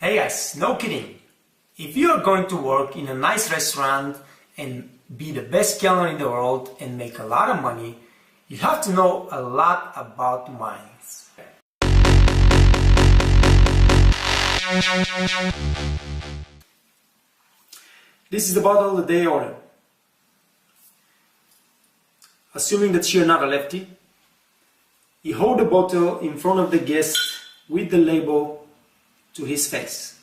Hey guys, no kidding. If you are going to work in a nice restaurant and be the best kelner in the world and make a lot of money, you have to know a lot about wines. This is the bottle that they order. Assuming that you're not a lefty, you hold the bottle in front of the guest with the label to his face.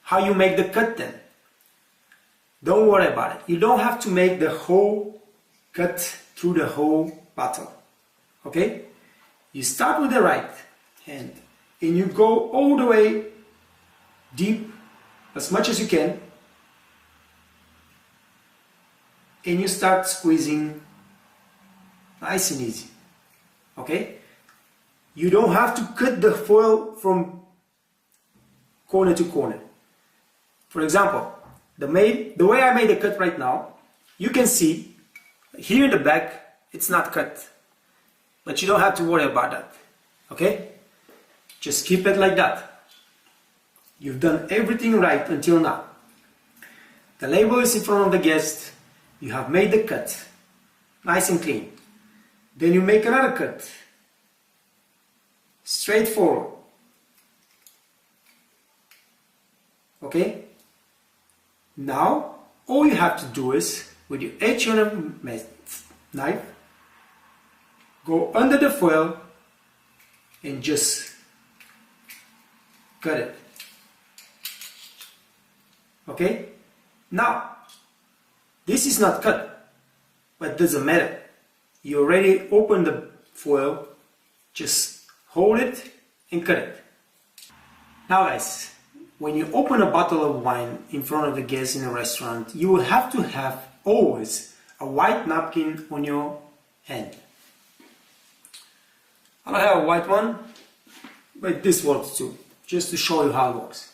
How you make the cut then? Don't worry about it. You don't have to make the whole cut through the whole bottle. Okay? You start with the right hand and you go all the way deep as much as you can, and you start squeezing nice and easy. Okay? You don't have to cut the foil from corner to corner. For example, the way I made the cut right now, you can see here in the back it's not cut, but you don't have to worry about that. Okay? Just keep it like that. You've done everything right until now. The label is in front of the guest. You have made the cut nice and clean. Then you make another cut, straight forward. Okay? Now all you have to do is, with your edge on a knife, go under the foil and just cut it. Okay? Now, this is not cut, but it doesn't matter. You already opened the foil, just hold it and cut it. Now guys, when you open a bottle of wine in front of the guests in a restaurant, you will have to have always a white napkin on your hand. I don't have a white one, but this works too, just to show you how it works.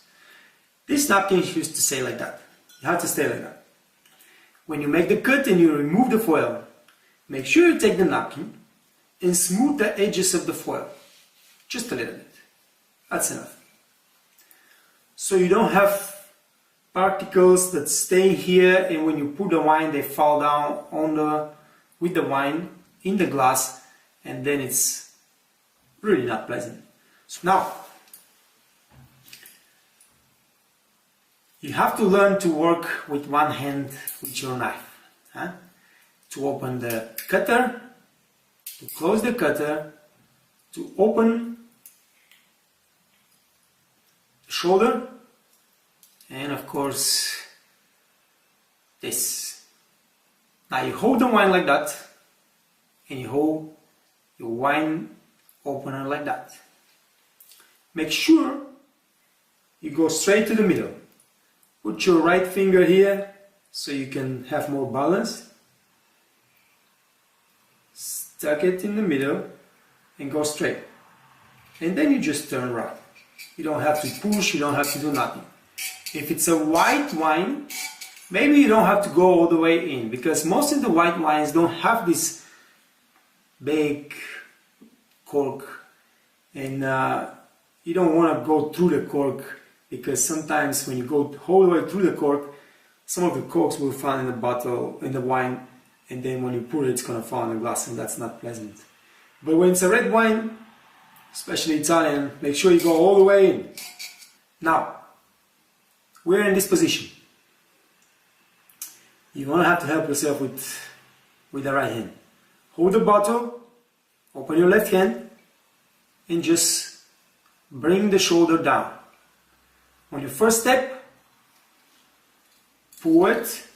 This napkin used to stay like that. You have to stay like that. When you make the cut and you remove the foil, make sure you take the napkin and smooth the edges of the foil. Just a little bit. That's enough. So you don't have particles that stay here, and when you put the wine they fall down with the wine in the glass, and then it's really not pleasant. So now you have to learn to work with one hand with your knife. To open the cutter, to close the cutter, to open the shoulder, and of course this. Now you hold the wine like that, and you hold your wine opener like that. Make sure you go straight to the middle. Put your right finger here so you can have more balance. Stuck it in the middle and go straight. And then you just turn around. You don't have to push, you don't have to do nothing. If it's a white wine, maybe you don't have to go all the way in, because most of the white wines don't have this big cork, and you don't want to go through the cork, because sometimes when you go all the way through the cork, some of the corks will fall in the bottle, in the wine, and then when you pour it, it's going to fall in the glass, and that's not pleasant. But when it's a red wine, especially Italian, make sure you go all the way in. Now, we're in this position. You're going to have to help yourself with the right hand. Hold the bottle, open your left hand, and just bring the shoulder down. On your first step, pull it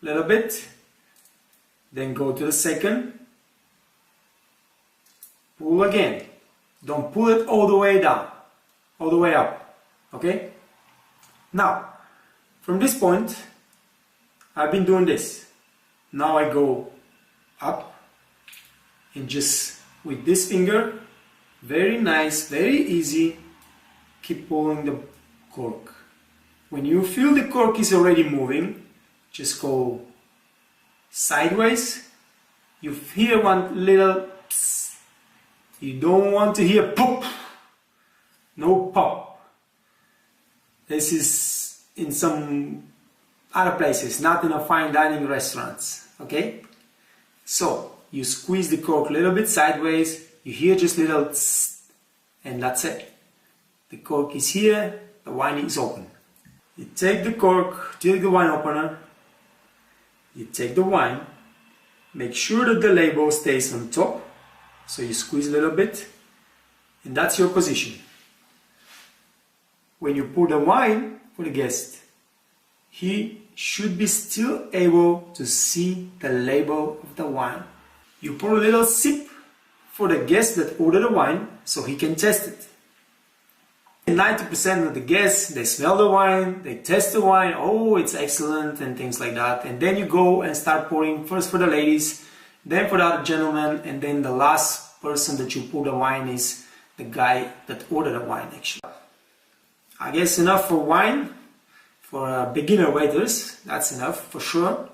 a little bit, then go to the second, pull again. Don't pull it all the way down, all the way up, okay? Now, from this point, I've been doing this. Now I go up and just with this finger, very nice, very easy, keep pulling the cork. When you feel the cork is already moving, just go sideways. You hear one little psst. You don't want to hear pop. no pop. This is in some other places, not in a fine dining restaurants, okay? So, you squeeze the cork a little bit sideways, you hear just little tss, and that's it. The cork is here, the wine is open. You take the cork, take the wine opener, you take the wine, make sure that the label stays on top, so you squeeze a little bit, and that's your position. When you pour the wine for the guest, he should be still able to see the label of the wine. You pour a little sip for the guest that ordered the wine, so he can test it. 90% of the guests, they smell the wine, they test the wine, oh, it's excellent, and things like that. And then you go and start pouring, first for the ladies, then for the other gentlemen, and then the last person that you pour the wine is the guy that ordered the wine, actually. I guess enough for wine. For beginner waiters, that's enough for sure.